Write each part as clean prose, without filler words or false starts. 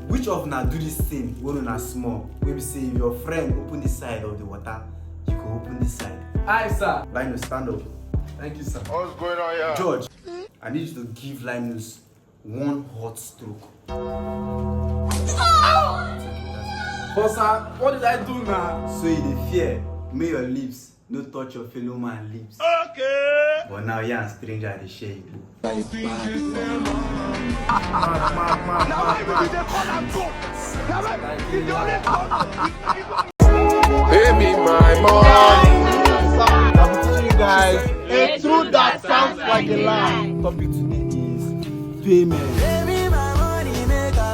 Which of now do this thing when una small? Maybe say if your friend open this side of the water, you can open this side. Aye, sir. Linus, stand up. Thank you, sir. What's going on here? George, I need you to give Linus one hot stroke. But sir, what did I do now? So you dey fear, may your lips no touch your fellow man lips. Okay. But now you and stranger dey share you. Pay me my money. I'll be teaching you guys A truth that sounds like a lie. topic today is payment.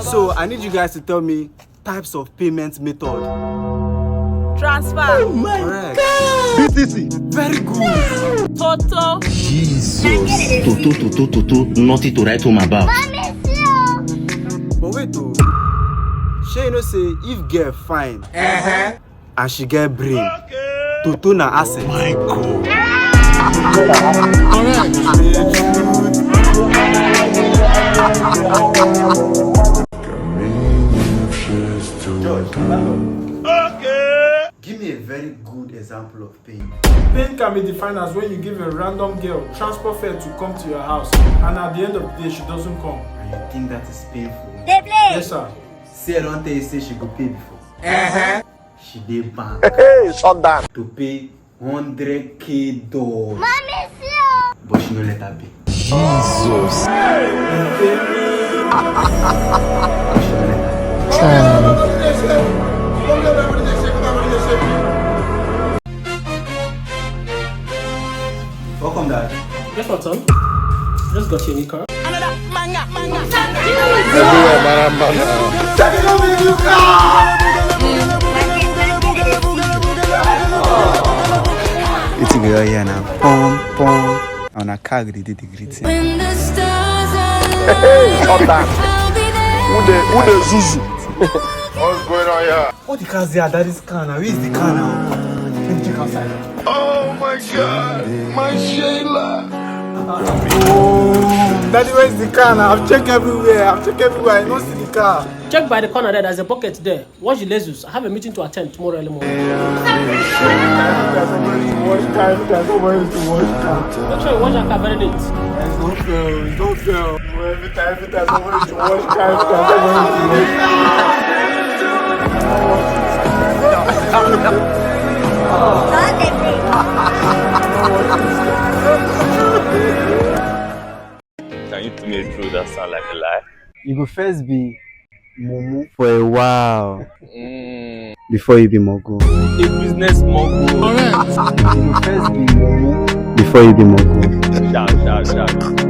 So I need you guys to tell me types of payment method. Transfer. Correct. BTC. Very good. Toto. Toto, nothing to write home about. But wait though. Shey you know say if girl fine and she get brain, Toto na asset. My God. George, give me a very good example of pain. Pain can be defined as when you give a random girl transport fare to come to your house, and at the end of the day, she doesn't come. And you think that is painful. Yes, sir. Say I don't tell you say she go pay before. She dey bank Hey, shut down. to pay 100K dollars. But she no let her pay. But she no let her pay. Welcome, Dad. Guess what, son? Just got your new car. It's a girl here now. Pom pom. On a car, they did the greeting. Hey, shut down. Who the Zuzu? What's going on here? What the car's there? That is car now. Where is the car now? Let me check outside. Oh my God, my Shayla. Daddy, where's the car now? I've checked everywhere. I don't see the car. Check by the corner there, there's a bucket there. Wash the Jesus. I have a meeting to attend tomorrow early morning. Make sure you wash that car very neat. Don't fail. Every time somebody to wash car, Can you tell me a truth that sound like a lie? You go first be Mumu for a while before you be Mogo. A business mogul. You go first be Mumu before you be Mogo. Shout.